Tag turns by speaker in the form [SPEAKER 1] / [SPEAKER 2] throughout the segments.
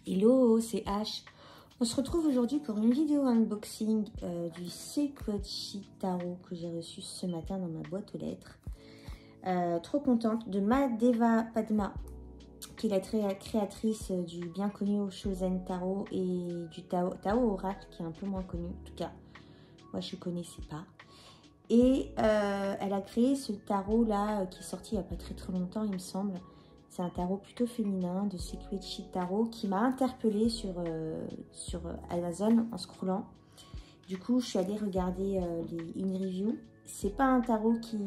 [SPEAKER 1] Hello, c'est H. On se retrouve aujourd'hui pour une vidéo unboxing du Sacred Sheet Tarot que j'ai reçu ce matin dans ma boîte aux lettres. Trop contente de Mahadeva Padma, qui est la créatrice du bien connu Chosen Tarot et du Tao Oracle, qui est un peu moins connu. En tout cas, moi je ne connaissais pas. Et elle a créé ce tarot là qui est sorti il n'y a pas très longtemps, il me semble. C'est un tarot plutôt féminin de Sacred Sheet Tarot qui m'a interpellée sur Amazon en scrollant. Du coup, je suis allée regarder une review. C'est pas un tarot qui...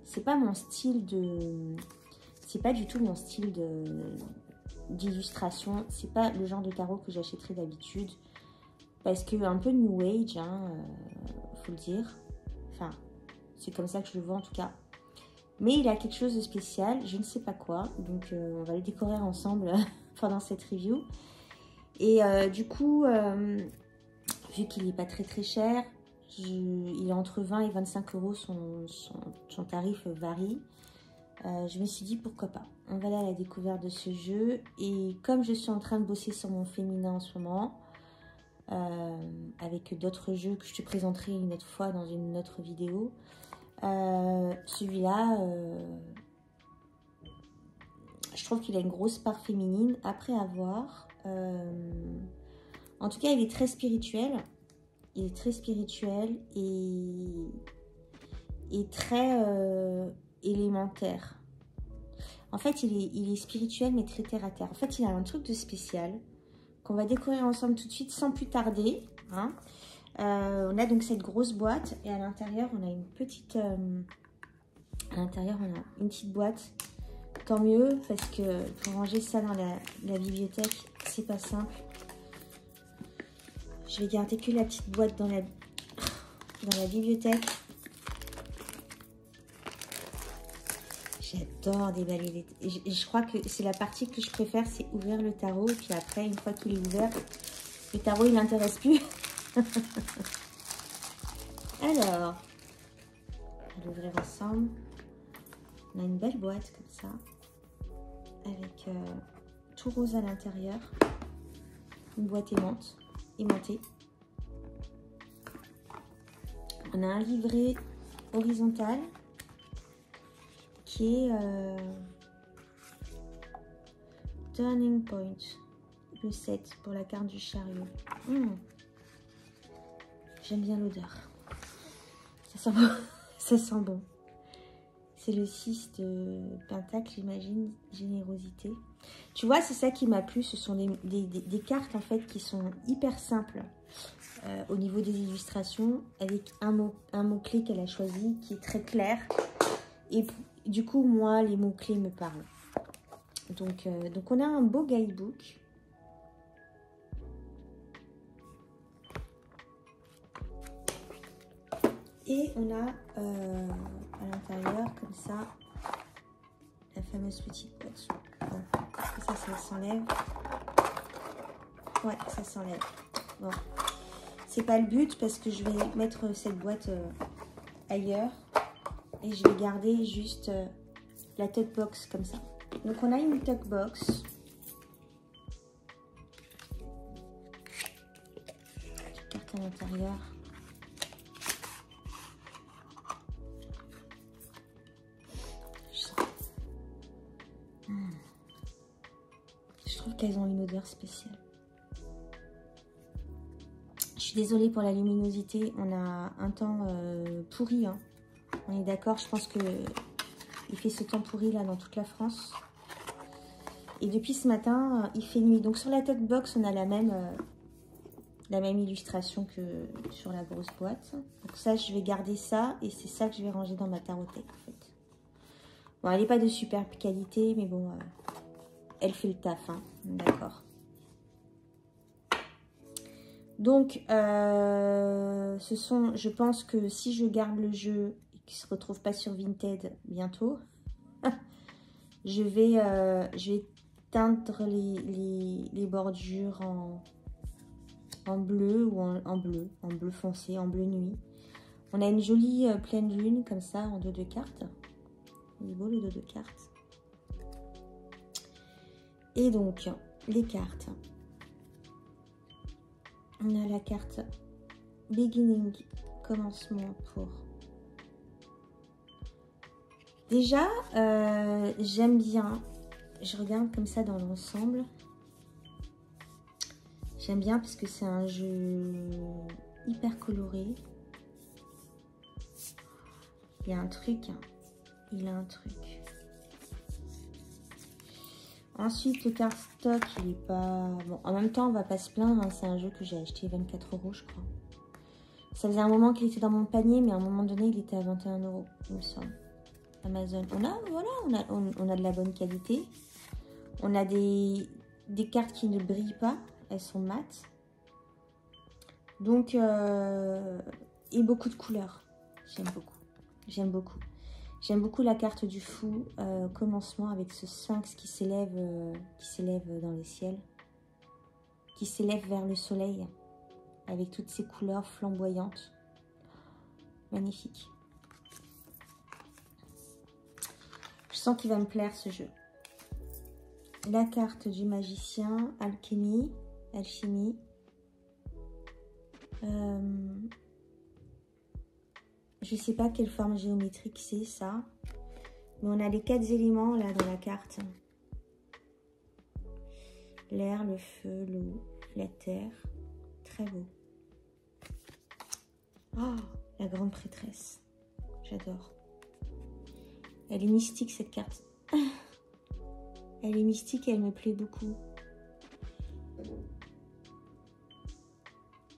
[SPEAKER 1] C'est pas mon style de... C'est pas du tout mon style d'illustration. C'est pas le genre de tarot que j'achèterais d'habitude. Parce que un peu New Age, hein, faut le dire. Enfin, c'est comme ça que je le vois en tout cas. Mais il a quelque chose de spécial, je ne sais pas quoi. Donc, on va le découvrir ensemble pendant cette review. Et du coup, vu qu'il n'est pas très cher, il est entre 20 et 25 euros, son tarif varie. Je me suis dit pourquoi pas. On va aller à la découverte de ce jeu. Et comme je suis en train de bosser sur mon féminin en ce moment, avec d'autres jeux que je te présenterai une autre fois dans une autre vidéo, celui-là, je trouve qu'il a une grosse part féminine. Après avoir, en tout cas, il est très spirituel. Il est très spirituel et très élémentaire. En fait, il est spirituel mais très terre à terre. En fait, il a un truc de spécial qu'on va découvrir ensemble tout de suite sans plus tarder. Hein. On a donc cette grosse boîte et à l'intérieur on a une petite boîte. Tant mieux parce que pour ranger ça dans la bibliothèque c'est pas simple. Je vais garder que la petite boîte dans la bibliothèque. J'adore déballer les... Je crois que c'est la partie que je préfère, c'est ouvrir le tarot et puis après une fois qu'il est ouvert, le tarot il n'intéresse plus. Alors, on va l'ouvrir ensemble. On a une belle boîte comme ça, avec tout rose à l'intérieur. Une boîte aimantée. On a un livret horizontal qui est Turning Point, le 7 pour la carte du chariot. J'aime bien l'odeur. Ça sent bon. Ça sent bon. C'est le 6 de Pentacle, j'imagine. Générosité. Tu vois, c'est ça qui m'a plu. Ce sont des cartes, en fait, qui sont hyper simples au niveau des illustrations. Avec un mot-clé qu'elle a choisi, qui est très clair. Et du coup, moi, les mots-clés me parlent. Donc, on a un beau guidebook. Et on a à l'intérieur, comme ça, la fameuse petite boîte. Bon, ça s'enlève. Ouais, ça s'enlève. Bon, c'est pas le but parce que je vais mettre cette boîte ailleurs. Et je vais garder juste la tote box comme ça. Donc on a une tote box. Carte à l'intérieur. Je trouve qu'elles ont une odeur spéciale. Je suis désolée pour la luminosité. On a un temps pourri. Hein. On est d'accord. Je pense que il fait ce temps pourri là dans toute la France. Et depuis ce matin, il fait nuit. Donc sur la tote box, on a la même illustration que sur la grosse boîte. Donc ça, je vais garder ça. Et c'est ça que je vais ranger dans ma tarothèque en fait. Bon, elle n'est pas de superbe qualité, mais bon... elle fait le taf, hein. D'accord. Donc, je pense que si je garde le jeu et qu'il ne se retrouve pas sur Vinted bientôt, je vais teindre les bordures en bleu ou en bleu foncé, en bleu nuit. On a une jolie pleine lune comme ça en dos de cartes. Il est beau le dos de cartes. Et donc, les cartes. On a la carte Beginning, commencement pour... Déjà, j'aime bien, je regarde comme ça dans l'ensemble. J'aime bien parce que c'est un jeu hyper coloré. Il y a un truc, hein. Il a un truc. Ensuite, le cardstock, il est pas... Bon, en même temps, on va pas se plaindre, hein. C'est un jeu que j'ai acheté 24 €, je crois. Ça faisait un moment qu'il était dans mon panier, mais à un moment donné, il était à 21 €, il me semble. Amazon. On a de la bonne qualité. On a des cartes qui ne brillent pas. Elles sont mates. Donc, et beaucoup de couleurs. J'aime beaucoup. J'aime beaucoup. J'aime beaucoup la carte du fou. Commencement avec ce sphinx qui s'élève dans les ciels. Qui s'élève vers le soleil. Avec toutes ces couleurs flamboyantes. Magnifique. Je sens qu'il va me plaire ce jeu. La carte du magicien, alchimie. Je ne sais pas quelle forme géométrique c'est ça. Mais on a les 4 éléments là dans la carte. L'air, le feu, l'eau, la terre. Très beau. Oh, la grande prêtresse. J'adore. Elle est mystique cette carte. Elle est mystique et elle me plaît beaucoup.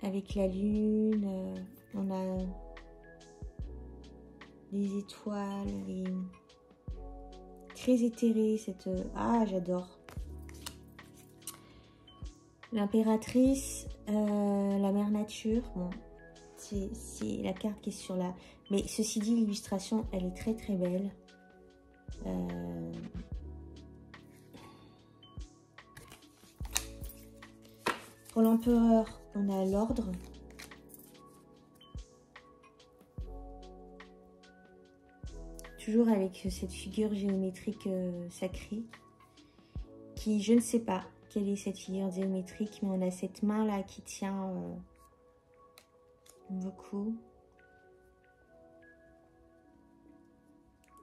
[SPEAKER 1] Avec la lune, on a les étoiles, très éthérée cette... Ah, j'adore. L'impératrice, la mère nature. Bon, c'est la carte qui est sur la... Mais ceci dit, l'illustration, elle est très très belle. Pour l'empereur, on a l'ordre. Toujours avec cette figure géométrique sacrée. Qui, je ne sais pas quelle est cette figure géométrique, mais on a cette main là qui tient beaucoup.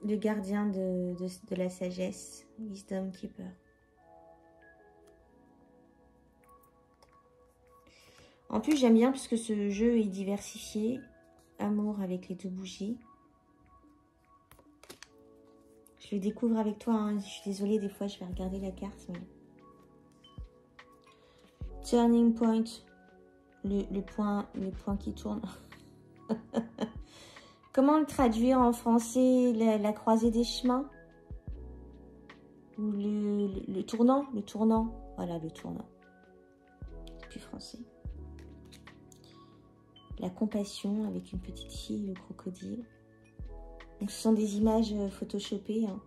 [SPEAKER 1] Le gardien de la sagesse, Wisdom Keeper. En plus, j'aime bien puisque ce jeu est diversifié. Amour avec les 2 bougies. Je le découvre avec toi. Hein. Je suis désolée, des fois, je vais regarder la carte. Mais... Turning point. Le point qui tourne. Comment le traduire en français? La croisée des chemins? Ou le tournant? Le tournant. Voilà, le tournant. C'est plus français. La compassion avec une petite fille, le crocodile. Donc, ce sont des images photoshopées. Hein.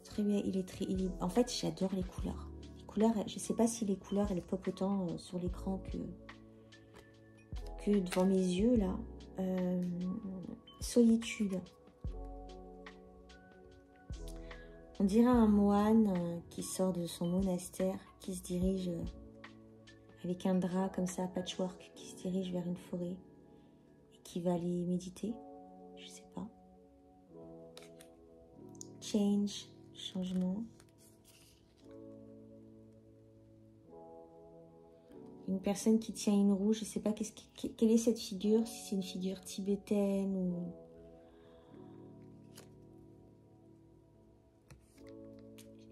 [SPEAKER 1] Très bien. En fait, j'adore les couleurs. Les couleurs, je ne sais pas si les couleurs, elles pop autant sur l'écran que devant mes yeux, là. Solitude. On dirait un moine qui sort de son monastère, qui se dirige avec un drap comme ça, patchwork, qui se dirige vers une forêt et qui va aller méditer. Je sais pas. Change, changement. Une personne qui tient une roue, je sais pas quelle est cette figure, si c'est une figure tibétaine ou...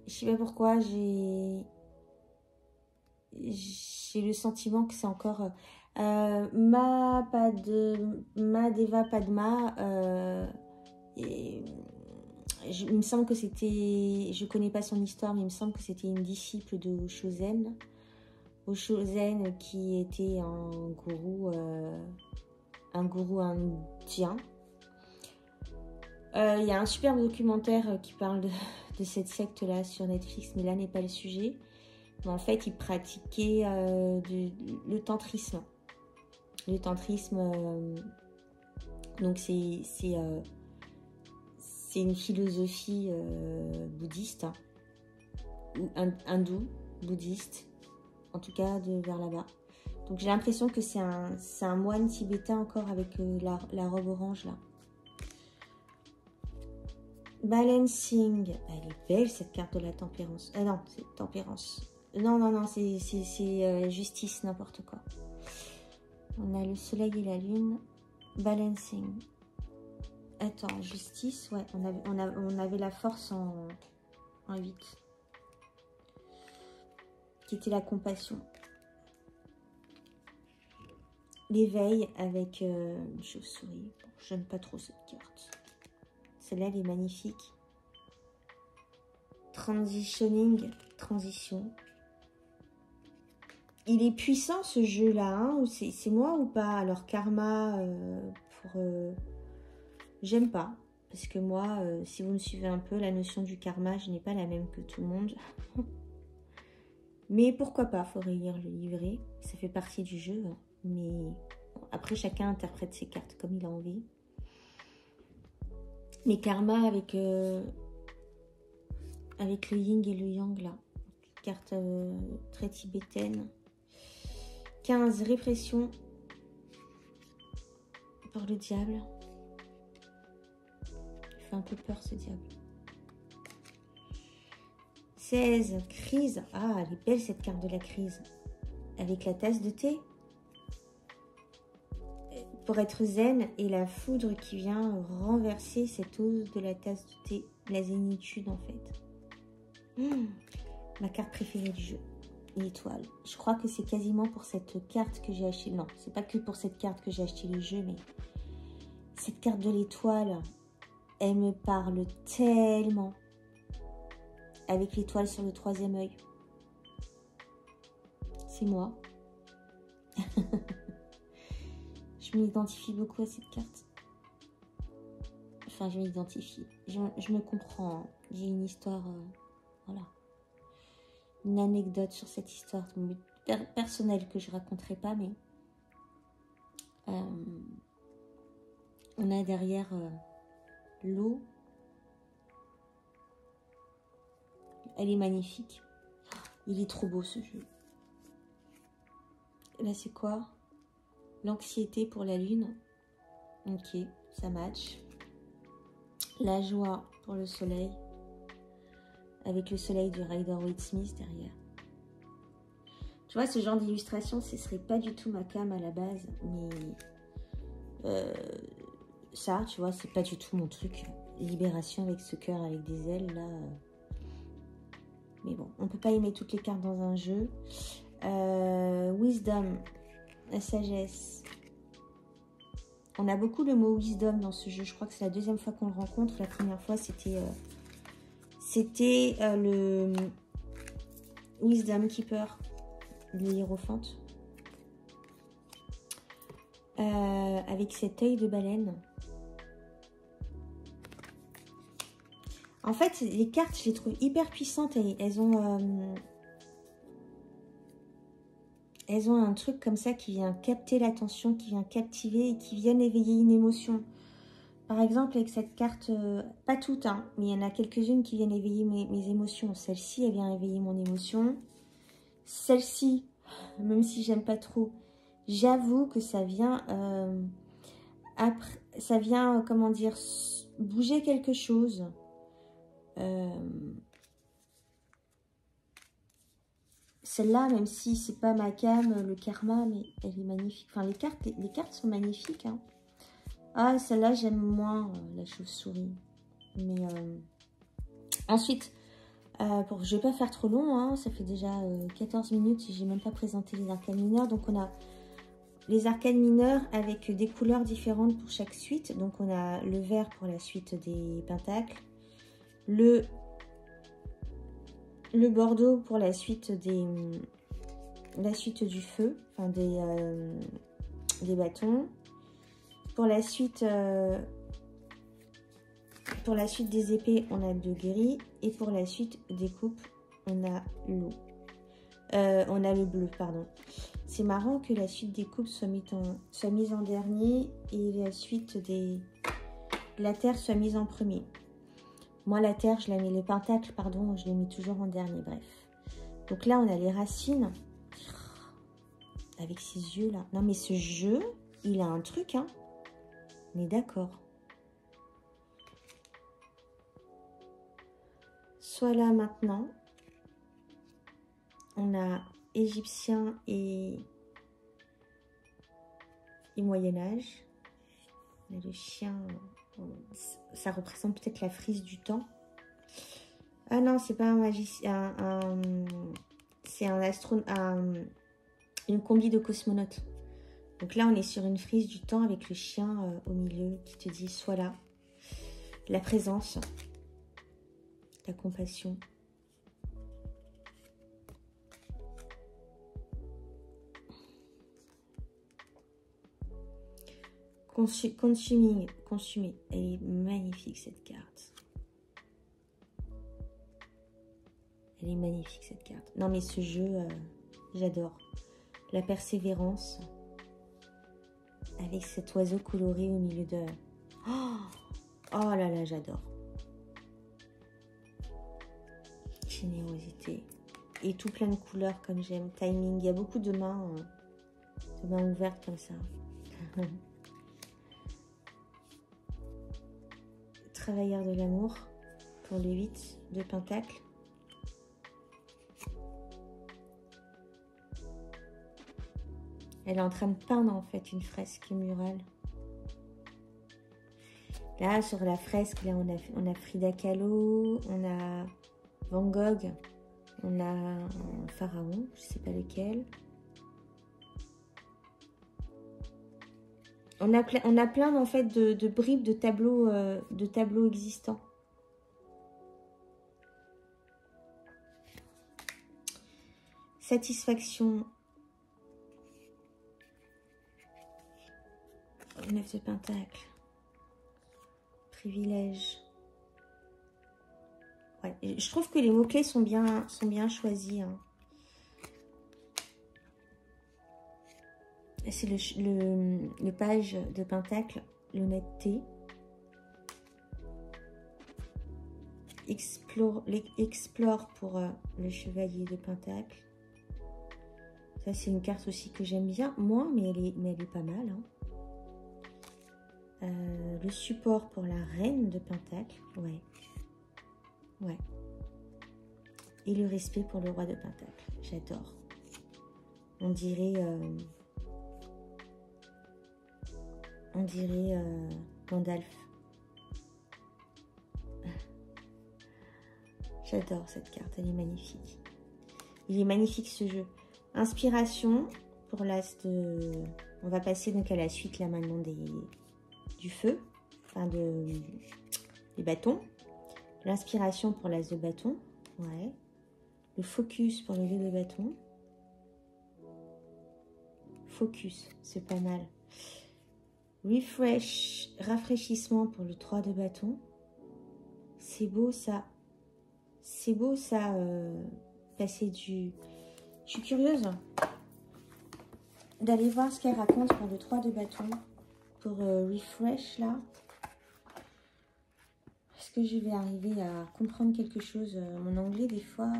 [SPEAKER 1] Je sais pas pourquoi, j'ai le sentiment que c'est encore Mahadeva Padma. Il me semble que c'était, je connais pas son histoire, mais il me semble que c'était une disciple de Oshozen. Oshozen qui était un gourou indien. Il y a un superbe documentaire qui parle de cette secte-là sur Netflix, mais là n'est pas le sujet. Mais en fait, il pratiquait le tantrisme. Le tantrisme, donc c'est une philosophie bouddhiste. hindou, bouddhiste, en tout cas vers là-bas. Donc j'ai l'impression que c'est un moine tibétain encore avec la robe orange là. Balancing. Elle est belle cette carte de la tempérance. Ah non, c'est tempérance. Non, c'est justice, n'importe quoi. On a le soleil et la lune. Balancing. Attends, justice, ouais, on avait la force en 8. Qui était la compassion. L'éveil avec une chauve-souris. Bon, j'aime pas trop cette carte. Celle-là, elle est magnifique. Transitioning, transition. Il est puissant ce jeu-là, hein, c'est moi ou pas? Alors karma, j'aime pas. Parce que moi, si vous me suivez un peu, la notion du karma, je n'ai pas la même que tout le monde. Mais pourquoi pas, faudrait lire le livret. Ça fait partie du jeu. Hein. Mais bon, après, chacun interprète ses cartes comme il a envie. Mais karma avec le yin et le yang, là. Carte très tibétaine. 15, répression pour le diable. Il fait un peu peur, ce diable. 16, crise. Ah, elle est belle, cette carte de la crise. Avec la tasse de thé. Pour être zen et la foudre qui vient renverser cette eau de la tasse de thé. La zénitude, en fait. Ma carte préférée du jeu. L'étoile. Je crois que c'est quasiment pour cette carte que j'ai acheté. Non, c'est pas que pour cette carte que j'ai acheté le jeu, mais cette carte de l'étoile, elle me parle tellement. Avec l'étoile sur le 3e œil. C'est moi. Je m'identifie beaucoup à cette carte. Enfin, je m'identifie. Je me comprends. J'ai une histoire... voilà. Une anecdote sur cette histoire personnelle que je ne raconterai pas, mais on a derrière l'eau. Elle est magnifique. Il est trop beau ce jeu. Là, c'est quoi? L'anxiété pour la lune. Ok, ça match. La joie pour le soleil. Avec le soleil du Rider-Waite-Smith derrière. Tu vois, ce genre d'illustration, ce serait pas du tout ma came à la base, mais ça, tu vois, c'est pas du tout mon truc. Libération avec ce cœur avec des ailes, là. Mais bon, on peut pas aimer toutes les cartes dans un jeu. Wisdom, la sagesse. On a beaucoup le mot wisdom dans ce jeu. Je crois que c'est la 2e fois qu'on le rencontre. La première fois, c'était le Wisdom Keeper de Hiérophante. Avec cet œil de baleine. En fait, les cartes, je les trouve hyper puissantes. Elles ont un truc comme ça qui vient capter l'attention, qui vient captiver et qui vient éveiller une émotion. Par exemple, avec cette carte, pas toutes, hein, mais il y en a quelques-unes qui viennent éveiller mes émotions. Celle-ci, elle vient éveiller mon émotion. Celle-ci, même si j'aime pas trop, j'avoue que ça vient, comment dire, bouger quelque chose. Celle-là, même si c'est pas ma came, le karma, mais elle est magnifique. Enfin, les cartes sont magnifiques, hein. Ah, celle-là, j'aime moins la chauve-souris. Mais ensuite, je vais pas faire trop long, hein, ça fait déjà 14 minutes et j'ai même pas présenté les arcanes mineurs. Donc, on a les arcanes mineurs avec des couleurs différentes pour chaque suite. Donc, on a le vert pour la suite des pentacles, le bordeaux pour la suite du feu, enfin des bâtons. Pour la suite des épées, on a le gris. Et pour la suite des coupes, on a l'eau. On a le bleu, pardon. C'est marrant que la suite des coupes soit mise en dernier et la suite de la terre soit mise en premier. Moi, la terre, je la mets, les pentacles, pardon, je les mets toujours en dernier, bref. Donc là, on a les racines. Avec ces yeux-là. Non, mais ce jeu, il a un truc, hein. On est d'accord. Soit là, maintenant. On a Égyptien et Moyen-Âge. Le chien, ça représente peut-être la frise du temps. Ah non, c'est pas un magicien, c'est un astronaute, une combi de cosmonautes. Donc là, on est sur une frise du temps avec le chien au milieu qui te dit, sois là. La présence, la compassion. Consumer. Elle est magnifique cette carte. Elle est magnifique cette carte. Non mais ce jeu, j'adore. La persévérance. Avec cet oiseau coloré au milieu de... Oh là là, j'adore. Générosité. Et tout plein de couleurs comme j'aime. Timing. Il y a beaucoup de mains ouvertes comme ça. Travailleur de l'amour pour le 8 de Pentacle. Elle est en train de peindre en fait une fresque murale. Là sur la fresque, là on a Frida Kahlo, on a Van Gogh, on a un pharaon, je sais pas lequel. On a plein en fait de bribes de tableaux existants. Satisfaction. 9 de Pentacle. Privilège. Ouais, je trouve que les mots-clés sont bien choisis. Hein. C'est le page de Pentacle, l'honnêteté. Explore pour le chevalier de Pentacle. Ça, c'est une carte aussi que j'aime bien. Moins, mais elle est pas mal. Hein. Le support pour la reine de Pentacle. Ouais. Ouais. Et le respect pour le roi de Pentacle. J'adore. On dirait Gandalf. J'adore cette carte, elle est magnifique. Il est magnifique ce jeu. Inspiration pour l'as de... On va passer donc à la suite là maintenant du feu, enfin des bâtons. L'inspiration pour l'as de bâton, ouais. Le focus pour le jeu de bâton. Focus, c'est pas mal. Rafraîchissement pour le 3 de bâton. C'est beau ça. C'est beau ça, passer du... Je suis curieuse d'aller voir ce qu'elle raconte pour le 3 de bâton. Pour refresh là. Est-ce que je vais arriver à comprendre quelque chose? Mon anglais des fois...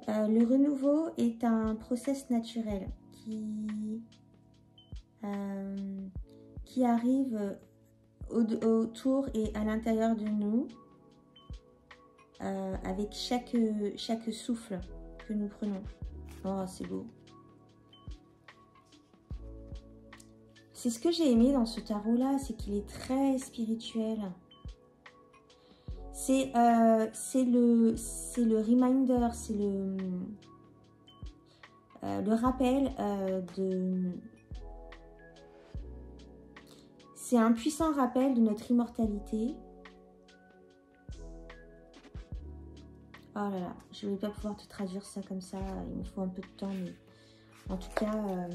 [SPEAKER 1] le renouveau est un process naturel qui arrive autour et à l'intérieur de nous avec chaque souffle que nous prenons. Oh, c'est beau. C'est ce que j'ai aimé dans ce tarot-là, c'est qu'il est très spirituel. C'est le reminder, c'est le rappel de... C'est un puissant rappel de notre immortalité. Oh là là, je ne vais pas pouvoir te traduire ça comme ça, il me faut un peu de temps, mais en tout cas...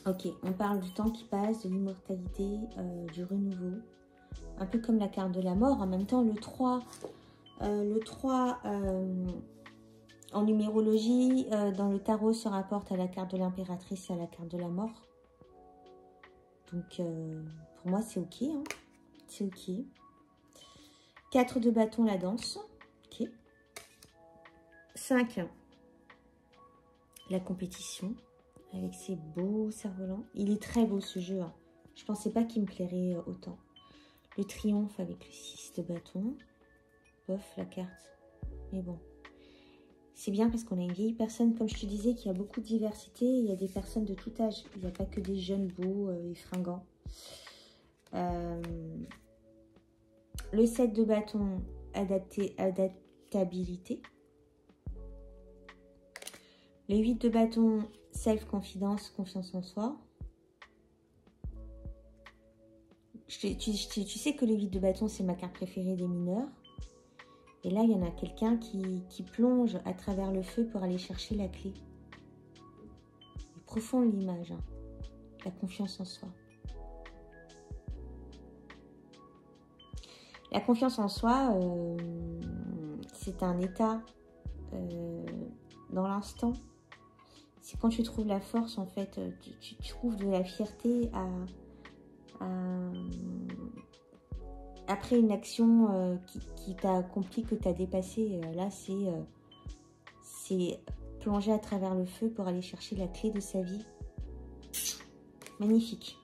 [SPEAKER 1] Ok, on parle du temps qui passe, de l'immortalité, du renouveau. Un peu comme la carte de la mort. En même temps, le 3 en numérologie, dans le tarot, se rapporte à la carte de l'impératrice et à la carte de la mort. Donc, pour moi, c'est ok. Hein. c'est ok. 4 de bâton, la danse. Ok. 5, la compétition. Avec ses beaux cerfs-volants. Il est très beau ce jeu. Hein. Je pensais pas qu'il me plairait autant. Le triomphe avec le 6 de bâton. Bof, la carte. Mais bon. C'est bien parce qu'on a une vieille personne, comme je te disais, qui a beaucoup de diversité. Il y a des personnes de tout âge. Il n'y a pas que des jeunes beaux et fringants. Le 7 de bâton, adaptabilité. Le 8 de bâton, self-confidence, confiance en soi. Tu sais que le 8 de bâton, c'est ma carte préférée des mineurs. Et là, il y en a quelqu'un qui plonge à travers le feu pour aller chercher la clé. C'est profond l'image, hein. La confiance en soi. La confiance en soi, c'est un état dans l'instant. C'est quand tu trouves la force, en fait, tu trouves de la fierté après une action qui t'a accompli, que tu as dépassé. Là, c'est plonger à travers le feu pour aller chercher la clé de sa vie. Magnifique.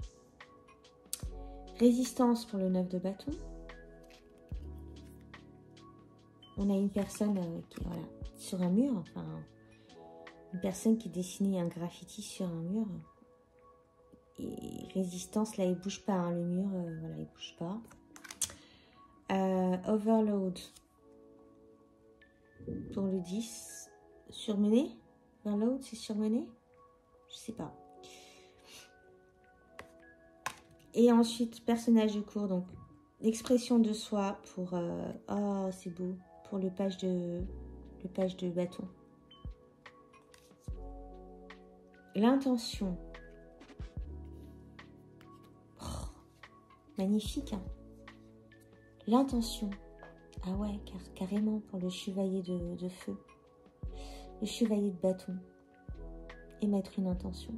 [SPEAKER 1] Résistance pour le 9 de bâton. On a une personne qui est voilà, sur un mur, enfin, une personne qui dessinait un graffiti sur un mur. Et résistance, là, il bouge pas, hein, le mur, voilà, il bouge pas. Overload pour le 10. Surmené. Overload, c'est surmené. Je sais pas. Et ensuite, personnage de cours, donc l'expression de soi pour... oh, c'est beau. Pour le page de bâton. L'intention. Oh, magnifique, hein. L'intention. Ah ouais, carrément pour le chevalier de feu. Le chevalier de bâton. Émettre une intention.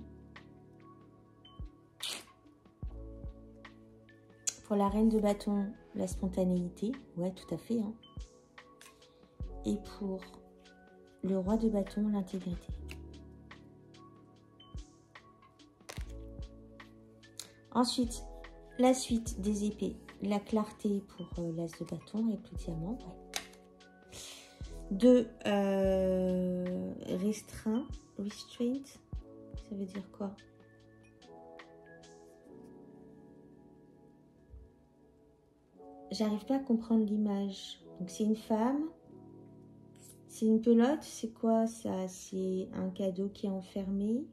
[SPEAKER 1] Pour la reine de bâton, la spontanéité. Ouais, tout à fait, hein. Et pour le roi de bâton, l'intégrité. Ensuite, la suite des épées. La clarté pour l'as de bâton avec le diamant. Ouais. 2, restreint. Restraint. Ça veut dire quoi? J'arrive pas à comprendre l'image. Donc c'est une femme. C'est une pelote, c'est quoi ça? C'est un cadeau qui est enfermé.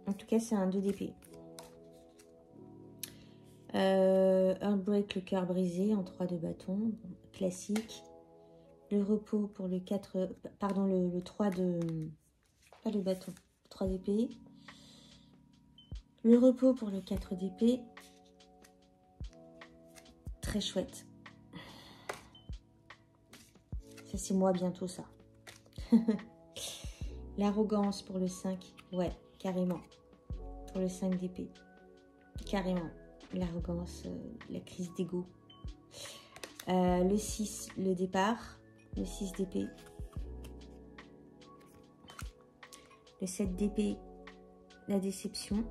[SPEAKER 1] En tout cas, c'est un 2 d'épée. Un break, le cœur brisé, en 3 de bâton, bon, classique. Le repos pour le 4, pardon, le 3 de... Pas le bâton, 3 d'épée. Le repos pour le 4 d'épée. Très chouette. Ça, c'est moi bientôt, ça. L'arrogance pour le 5. Ouais, carrément. Pour le 5 d'épée. Carrément. L'arrogance, la crise d'ego. Le 6, le départ. Le 6 d'épée. Le 7 d'épée, la déception.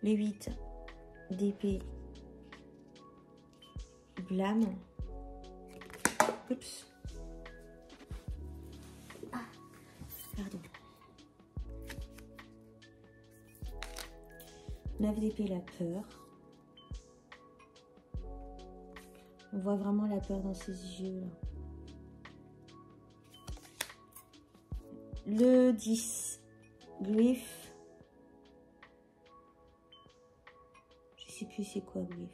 [SPEAKER 1] Le 8 d'épée, blâme. Oups. Ah, pardon. 9 d'épée, la peur. On voit vraiment la peur dans ses yeux, là. Le 10, grief. Je sais plus c'est quoi grief.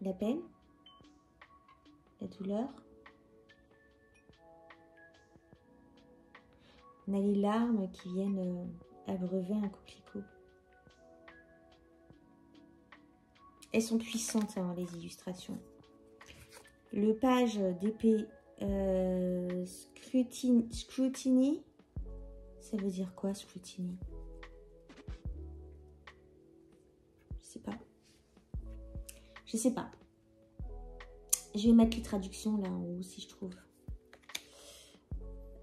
[SPEAKER 1] La peine, la douleur. On a les larmes qui viennent abreuver un coquelicot. Elles sont puissantes, hein, les illustrations. Le page d'épée Scrutiny. Ça veut dire quoi, scrutiny? Je sais pas. Je sais pas. Je vais mettre les traductions là en haut si je trouve.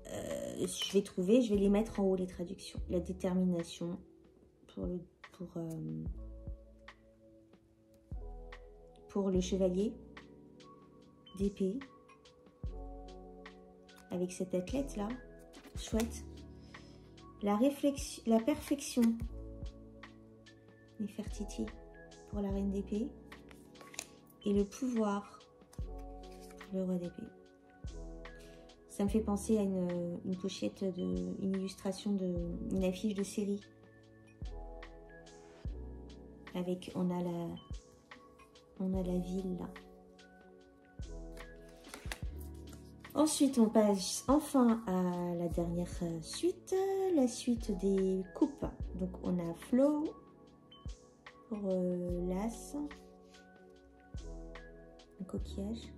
[SPEAKER 1] Je vais trouver, je vais les mettre en haut les traductions. La détermination pour le chevalier d'épée. Avec cet athlète là. Chouette. La perfection. Nefertiti pour la reine d'épée. Et le pouvoir pour le roi d'épée. Ça me fait penser à une pochette, une illustration d'une affiche de série. Avec, on a la ville là. Ensuite, on passe enfin à la dernière suite, la suite des coupes. Donc, on a Flow pour l'as, un coquillage,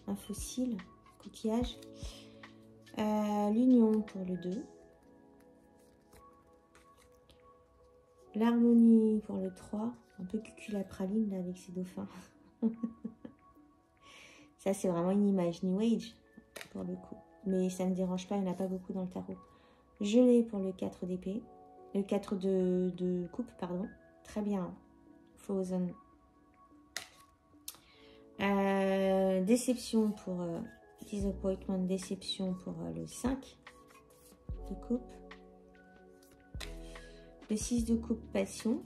[SPEAKER 1] un fossile, coquillage, l'union pour le 2, l'harmonie pour le 3, un peu cuculapraline là avec ses dauphins. Ça, c'est vraiment une image New Age, pour le coup. Mais ça ne me dérange pas, il n'y en a pas beaucoup dans le tarot. Gelée pour le 4 d'épée. Le 4 de coupe, pardon. Très bien. Frozen. Déception pour... disappointment, déception pour le 5 de coupe. Le 6 de coupe, passion.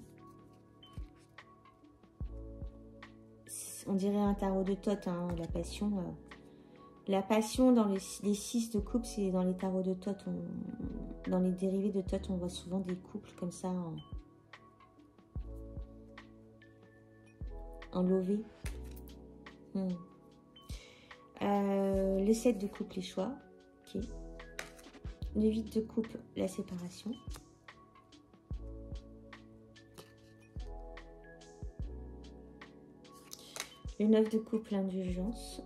[SPEAKER 1] On dirait un tarot de Thoth, hein, la passion. La passion dans les 6 de couple, c'est dans les tarots de Thoth. Dans les dérivés de Thoth, on voit souvent des couples comme ça en lové. Le 7 de couple, les choix. Ok. Le 8 de couple, la séparation. Le 9 de couple, l'indulgence.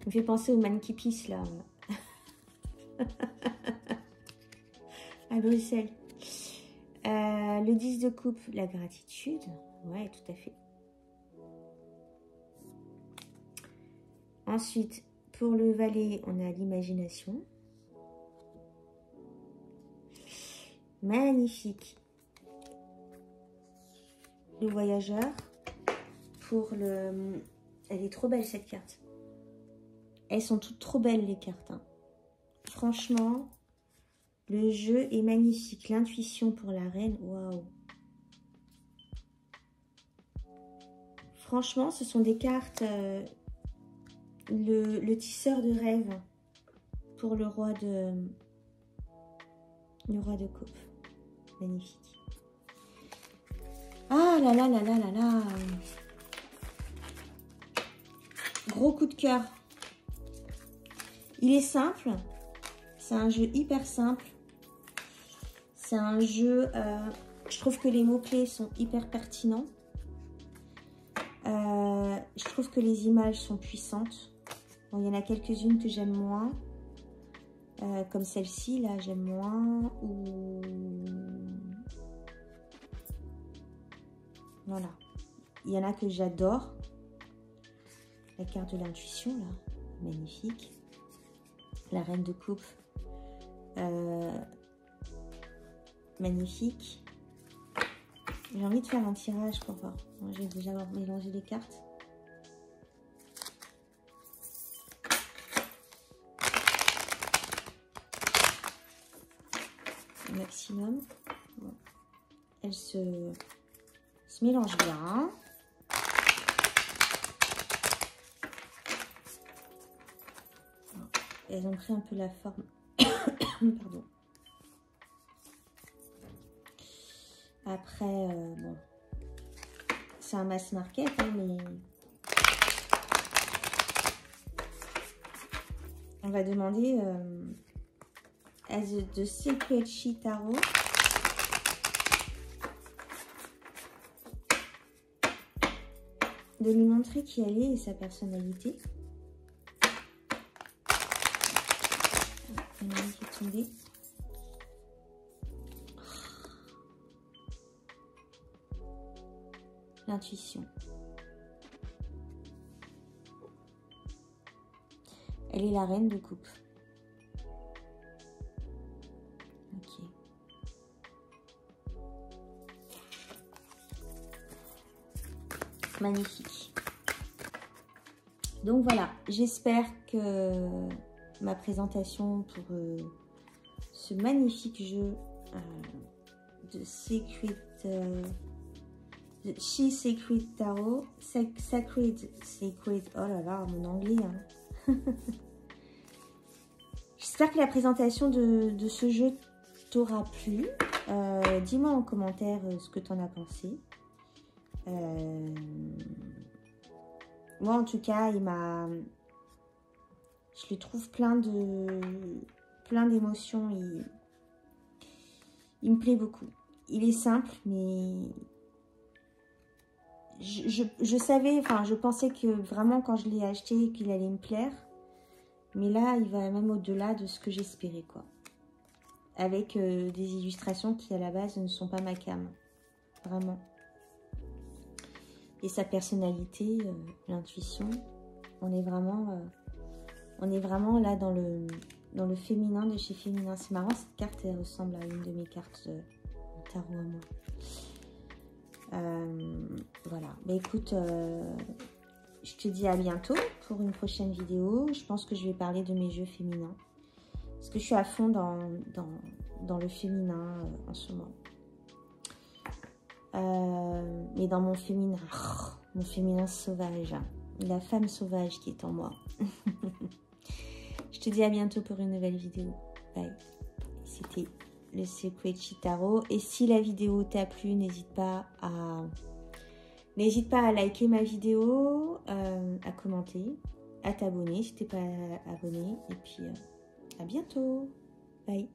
[SPEAKER 1] Il me fait penser au Monkey Peace, là. À Bruxelles. Le 10 de couple, la gratitude. Ouais, tout à fait. Ensuite, pour le valet, on a l'imagination. Magnifique. Le voyageur. Pour le... Elle est trop belle, cette carte. Elles sont toutes trop belles, les cartes. Hein. Franchement, le jeu est magnifique. L'intuition pour la reine, waouh. Franchement, ce sont des cartes... le tisseur de rêve pour le roi de coupe. Magnifique. Ah là là là là là là. Gros coup de cœur. Il est simple. C'est un jeu hyper simple. C'est un jeu... je trouve que les mots-clés sont hyper pertinents. Je trouve que les images sont puissantes. Bon, il y en a quelques-unes que j'aime moins. Comme celle-ci, là, j'aime moins. Ou... Voilà. Il y en a que j'adore. La carte de l'intuition, là. Magnifique. La reine de coupe. Magnifique. J'ai envie de faire un tirage pour voir. J'ai déjà mélangé les cartes. Au maximum. Bon. Elle se mélange bien. Elles ont pris un peu la forme. Pardon. Après, bon, c'est un mass market, hein, mais on va demander à The Sacred Sheet Tarot. de lui montrer qui elle est et sa personnalité. Il y en a une qui est tombée. L'intuition. Elle est la reine de coupe. Ok. Magnifique. Donc voilà, j'espère que ma présentation pour ce magnifique jeu de Secret... She Secret Tarot, Sacred, oh là là, mon anglais. Hein. J'espère que la présentation de ce jeu t'aura plu. Dis-moi en commentaire ce que tu en as pensé. Moi, en tout cas, je le trouve plein d'émotions. Il me plaît beaucoup. Il est simple, mais... Je savais, enfin, je pensais que vraiment quand je l'ai acheté, qu'il allait me plaire. Mais là, il va même au-delà de ce que j'espérais, quoi. Avec des illustrations qui, à la base, ne sont pas ma came. Vraiment. Et sa personnalité, l'intuition, on est vraiment là dans le féminin de chez Féminin. C'est marrant, cette carte, elle ressemble à une de mes cartes de tarot à moi. Voilà, bah écoute, je te dis à bientôt pour une prochaine vidéo. Je pense que je vais parler de mes jeux féminins parce que je suis à fond dans le féminin en ce moment, mais dans mon féminin sauvage, la femme sauvage qui est en moi. Je te dis à bientôt pour une nouvelle vidéo. Bye. C'était le Secret Tarot. Et si la vidéo t'a plu, n'hésite pas à liker ma vidéo, à commenter, à t'abonner si t'es pas abonné. Et puis à bientôt. Bye.